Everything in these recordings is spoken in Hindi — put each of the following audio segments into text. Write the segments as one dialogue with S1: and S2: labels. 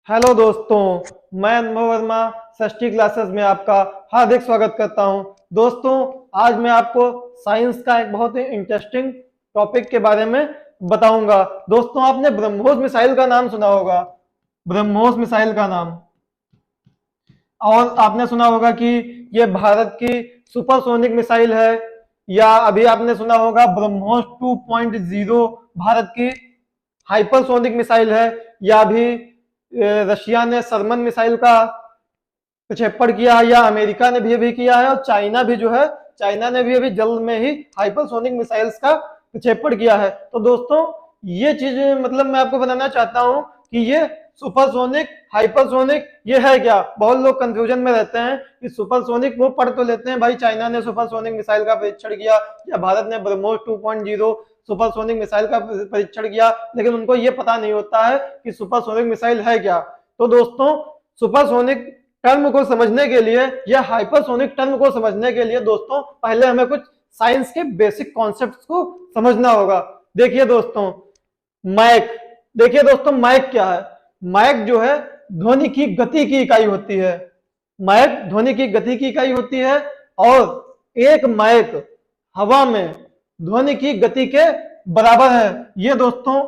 S1: हेलो दोस्तों, मैं अनुभव वर्मा षष्ठी क्लासेस में आपका हार्दिक स्वागत करता हूं। दोस्तों, आज मैं आपको साइंस का एक बहुत ही इंटरेस्टिंग टॉपिक के बारे में बताऊंगा। दोस्तों, आपने ब्रह्मोस मिसाइल का नाम सुना होगा। ब्रह्मोस मिसाइल का नाम, और आपने सुना होगा कि ये भारत की सुपरसोनिक मिसाइल है, या अभी आपने सुना होगा ब्रह्मोस 2.0 भारत की हाइपरसोनिक मिसाइल है, या भी रशिया ने सरमन मिसाइल का प्रक्षेपण किया है, या अमेरिका ने भी अभी किया है, और चाइना भी जो है, चाइना ने भी अभी जल्द में ही हाइपरसोनिक मिसाइल्स का प्रक्षेपण किया है। तो दोस्तों, ये चीज मतलब मैं आपको बताना चाहता हूं कि ये सुपरसोनिक हाइपरसोनिक ये है क्या। बहुत लोग कंफ्यूजन में रहते हैं कि सुपरसोनिक वो पढ़ तो लेते हैं, भाई चाइना ने सुपरसोनिक मिसाइल का परीक्षण किया या भारत ने ब्रह्मोस 2.0 सुपरसोनिक मिसाइल का परीक्षण किया, लेकिन उनको ये पता नहीं होता है कि सुपरसोनिक मिसाइल है क्या। तो दोस्तों, सुपरसोनिक टर्म को समझने के लिए या हाइपरसोनिक टर्म को समझने के लिए दोस्तों, पहले हमें कुछ साइंस के बेसिक कॉन्सेप्ट्स को समझना होगा। देखिए दोस्तों, मैक, देखिए दोस्तों, मैक क्या है। मैक जो है ध्वनि की गति की इकाई होती है। मैक ध्वनि की गति की इकाई होती है, और एक मैक हवा में ध्वनि की गति के बराबर है। ये दोस्तों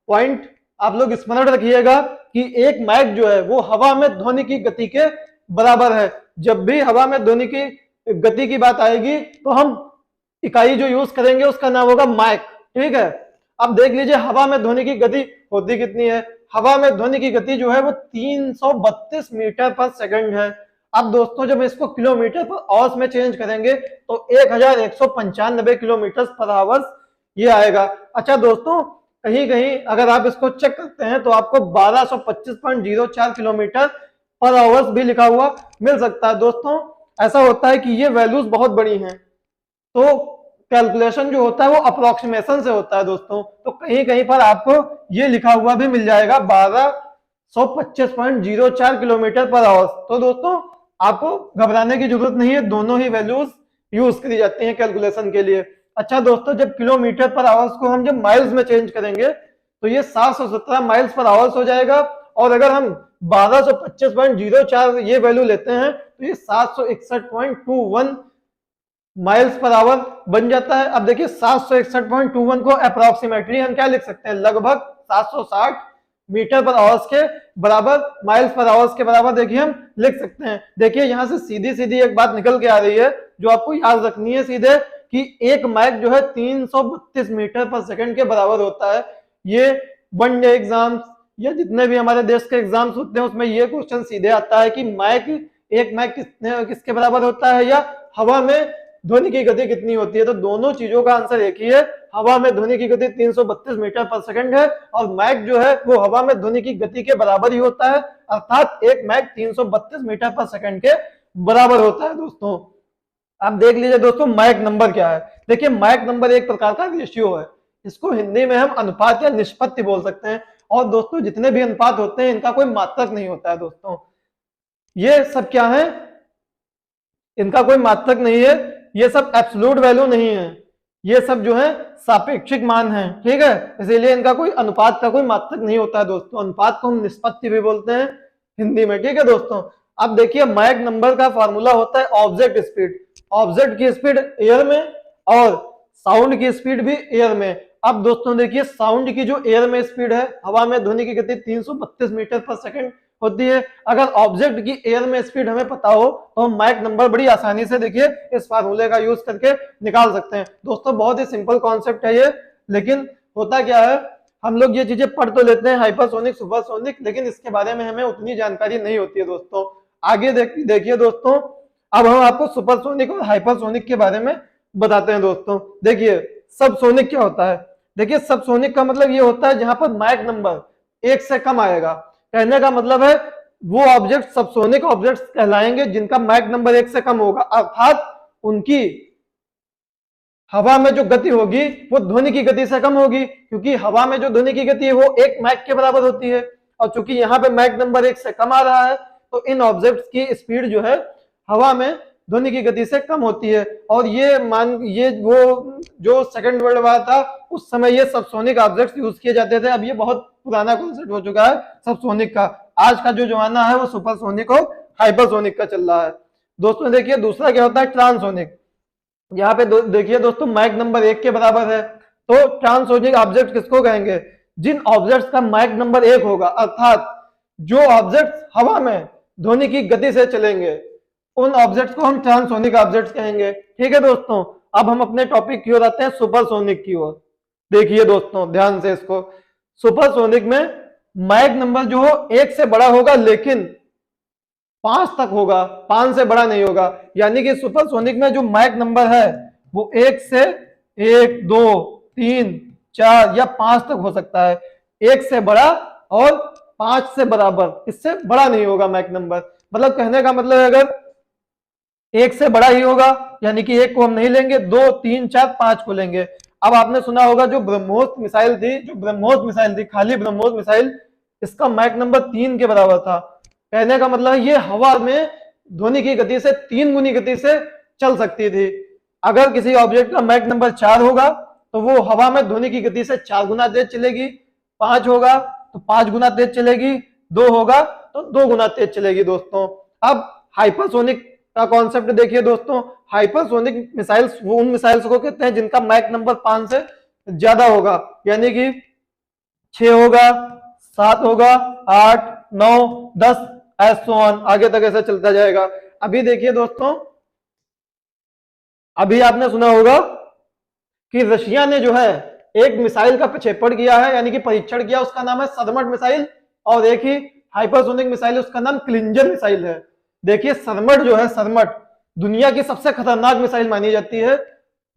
S1: पॉइंट आप लोग स्मरण रखिएगा कि एक मैक जो है वो हवा में ध्वनि की गति के बराबर है। जब भी हवा में ध्वनि की गति की बात आएगी तो हम इकाई जो यूज करेंगे उसका नाम होगा मैक। ठीक है, अब देख लीजिए हवा में ध्वनि की गति होती कितनी है। हवा में ध्वनि की गति जो है वो 332 मीटर पर सेकंड है। अब दोस्तों, जब इसको किलोमीटर पर आवर्स में चेंज करेंगे तो 1195 किलोमीटर पर आवर्स ये आएगा। अच्छा दोस्तों, कहीं कहीं अगर आप इसको चेक करते हैं तो आपको 1225.04 किलोमीटर पर आवर्स भी लिखा हुआ मिल सकता है। दोस्तों, ऐसा होता है कि ये वैल्यूज बहुत बड़ी हैं, तो कैलकुलेशन जो होता है वो अप्रोक्सीमेशन से होता है दोस्तों। तो कहीं कहीं पर आपको ये लिखा हुआ भी मिल जाएगा 1225.04 किलोमीटर पर आवर्स। तो दोस्तों, आपको घबराने की जरूरत नहीं है, दोनों ही वैल्यूज यूज करी जाती हैं कैलकुलेशन के लिए। अच्छा दोस्तों, जब किलोमीटर पर आवर्स को हम जब माइल्स में चेंज करेंगे तो ये 717 माइल्स पर आवर्स हो जाएगा, और अगर हम 1225.04 ये वैल्यू लेते हैं तो ये 761.21 माइल्स पर आवर बन जाता है। अब देखिए 761.21 को अप्रोक्सीमेटली हम क्या लिख सकते हैं, लगभग 760 मीटर पर आवर्स के बराबर, माइल्स पर आवर्स के बराबर देखिए हम लिख सकते हैं। देखिए यहां से सीधी सीधी एक बात निकल के आ रही है जो आपको याद रखनी है सीधे, कि एक मैक जो है 332 मीटर पर सेकंड के बराबर होता है। ये वन डे एग्जाम्स या जितने भी हमारे देश के एग्जाम्स होते हैं उसमें ये क्वेश्चन सीधे आता है कि मैक, एक मैक किसके बराबर होता है, या हवा में ध्वनि की गति कितनी होती है। तो दोनों चीजों का आंसर एक ही है, हवा में ध्वनि की गति 332 मीटर पर सेकंड है, और मैक जो है वो हवा में ध्वनि की गति के बराबर ही होता है, अर्थात एक मैक 332 मीटर पर सेकंड के बराबर होता है। दोस्तों, आप देख लीजिए दोस्तों, मैक नंबर क्या है। देखिए मैक नंबर एक प्रकार का रेशियो है, इसको हिंदी में हम अनुपात या निष्पत्ति बोल सकते हैं। और दोस्तों, जितने भी अनुपात होते हैं इनका कोई मात्रक नहीं होता है। दोस्तों, ये सब क्या है, इनका कोई मात्रक नहीं है, ये सब एब्सोल्यूट वैल्यू नहीं है, ये सब जो है सापेक्षिक मान है। ठीक है, इसीलिए इनका कोई अनुपात का कोई मात्रक नहीं होता है। दोस्तों, अनुपात को हम निष्पत्ति भी बोलते हैं हिंदी में। ठीक है दोस्तों, अब देखिए मैक नंबर का फॉर्मूला होता है ऑब्जेक्ट स्पीड। ऑब्जेक्ट की स्पीड एयर में, और साउंड की स्पीड भी एयर में। अब दोस्तों देखिए, साउंड की जो एयर में स्पीड है, हवा में ध्वनि की गति 332 मीटर पर सेकंड होती है। अगर ऑब्जेक्ट की एयर में स्पीड हमें पता हो तो हम मैक नंबर बड़ी आसानी से देखिए इस फार्मूले का यूज करके निकाल सकते हैं। दोस्तों, बहुत ही सिंपल कॉन्सेप्ट है ये, लेकिन होता क्या है, हम लोग ये चीजें पढ़ तो लेते हैं हाइपरसोनिक सुपरसोनिक, लेकिन इसके बारे में हमें उतनी जानकारी नहीं होती है। दोस्तों, आगे देखिए दोस्तों, अब हम आपको सुपरसोनिक और हाइपरसोनिक के बारे में बताते हैं। दोस्तों देखिए, सबसोनिक क्या होता है। देखिए सबसोनिक का मतलब ये होता है जहां पर मैक नंबर 1 से कम आएगा। कहने का मतलब है वो ऑब्जेक्ट सबसोनिक ऑब्जेक्ट्स कहलाएंगे जिनका मैक नंबर 1 से कम होगा, अर्थात उनकी हवा में जो गति होगी वो ध्वनि की गति से कम होगी, क्योंकि हवा में जो ध्वनि की गति है वो 1 मैक के बराबर होती है, और चूंकि यहाँ पे मैक नंबर 1 से कम आ रहा है तो इन ऑब्जेक्ट्स की स्पीड जो है हवा में ध्वनि की गति से कम होती है। और ये वो जो सेकंड वर्ल्ड वॉर था उस समय ये सबसोनिक ऑब्जेक्ट्स यूज किए जाते थे। अब ये बहुत पुराना कॉन्सेप्ट हो चुका है सबसोनिक का। आज का जो जमाना है वो सुपरसोनिक और हाइपरसोनिक का चल रहा है। दोस्तों देखिए दूसरा क्या होता है, ट्रांसोनिक। यहाँ पे देखिए दोस्तों मैक नंबर 1 के बराबर है। तो ट्रांसोनिक ऑब्जेक्ट किसको कहेंगे, जिन ऑब्जेक्ट्स का मैक नंबर 1 होगा, अर्थात जो ऑब्जेक्ट्स हवा में ध्वनि की गति से चलेंगे उन ऑब्जेक्ट्स को हम ट्रांसोनिक ऑब्जेक्ट्स कहेंगे। ठीक है दोस्तों, अब हम अपने टॉपिक की ओर आते हैं, सुपरसोनिक की ओर। देखिए दोस्तों ध्यान से इसको, सुपरसोनिक में मैक नंबर जो हो 1 से बड़ा होगा लेकिन 5 तक होगा, 5 से बड़ा नहीं होगा। यानी कि सुपरसोनिक में जो मैक नंबर है वो 1 से 1, 2, 3, 4 या 5 तक हो सकता है। 1 से बड़ा और 5 से बराबर, इससे बड़ा नहीं होगा मैक नंबर। मतलब कहने का मतलब है अगर 1 से बड़ा ही होगा यानी कि 1 को हम नहीं लेंगे, 2, 3, 4, 5 को लेंगे। अब आपने सुना होगा जो ब्रह्मोस मिसाइल थी, खाली ब्रह्मोस मिसाइल, इसका मैक नंबर 3 के बराबर था। कहने का मतलब है ये हवा में ध्वनि की गति से 3 गुनी गति से चल सकती थी। अगर किसी ऑब्जेक्ट का मैक नंबर 4 होगा तो वो हवा में ध्वनि की गति से 4 गुना तेज चलेगी, 5 होगा तो 5 गुना तेज चलेगी, 2 होगा तो 2 गुना तेज चलेगी। दोस्तों अब हाइपरसोनिक का कॉन्सेप्ट देखिए दोस्तों, हाइपरसोनिक मिसाइल्स वो उन मिसाइल्स को कहते हैं जिनका मैक नंबर 5 से ज्यादा होगा, यानी कि 6 होगा, 7 होगा, 8, 9, 10 ऐसो ऑन, आगे तक ऐसा चलता जाएगा। अभी देखिए दोस्तों, अभी आपने सुना होगा कि रशिया ने जो है एक मिसाइल का प्रक्षेपण किया है, यानी कि परीक्षण किया, उसका नाम है सरमट मिसाइल। और एक ही हाइपरसोनिक मिसाइल है, उसका नाम क्लिंजर मिसाइल है। देखिए सरमट जो है, सरमट दुनिया की सबसे खतरनाक मिसाइल मानी जाती है,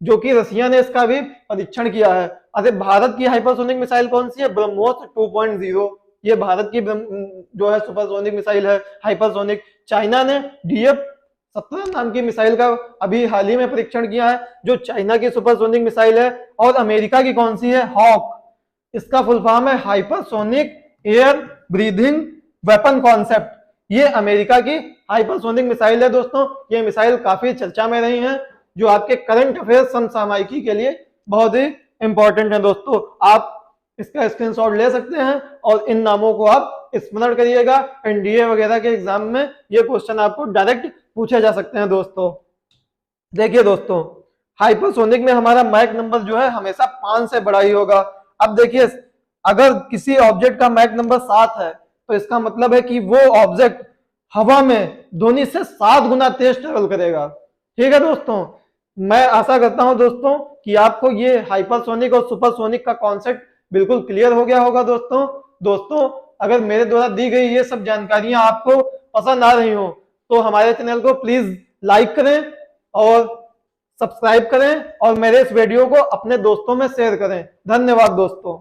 S1: जो कि रशिया ने इसका भी परीक्षण किया है। अरे भारत की हाइपरसोनिक मिसाइल कौन सी है, ब्रह्मोस 2.0, ये भारत की जो है सुपरसोनिक मिसाइल है हाइपरसोनिक। चाइना ने DF-17 नाम की मिसाइल का अभी हाल ही में परीक्षण किया है, जो चाइना की सुपरसोनिक मिसाइल है। और अमेरिका की कौन सी है, हॉक, इसका फुल फॉर्म है hypersonic air breathing weapon concept. ये अमेरिका की हाइपरसोनिक मिसाइल है। दोस्तों ये मिसाइल काफी चर्चा में रही है, जो आपके करंट अफेयर समसामयिकी के लिए बहुत ही इंपॉर्टेंट है। दोस्तों आप इसका स्क्रीनशॉट ले सकते हैं और इन नामों को आप स्मरण करिएगा। NDA वगैरह के एग्जाम में ये क्वेश्चन आपको डायरेक्ट पूछे जा सकते हैं। दोस्तों देखिए दोस्तों, हाइपरसोनिक में हमारा मैक नंबर जो है हमेशा 5 से बड़ा ही होगा। अब देखिए अगर किसी ऑब्जेक्ट का मैक नंबर 7 है तो इसका मतलब है कि वो ऑब्जेक्ट हवा में ध्वनि से 7 गुना तेज ट्रेवल करेगा। ठीक है दोस्तों, मैं आशा करता हूं दोस्तों कि आपको ये हाइपरसोनिक और सुपरसोनिक का कॉन्सेप्ट बिल्कुल क्लियर हो गया होगा। दोस्तों अगर मेरे द्वारा दी गई ये सब जानकारियां आपको पसंद आ रही हो तो हमारे चैनल को प्लीज लाइक करें और सब्सक्राइब करें और मेरे इस वीडियो को अपने दोस्तों में शेयर करें। धन्यवाद दोस्तों।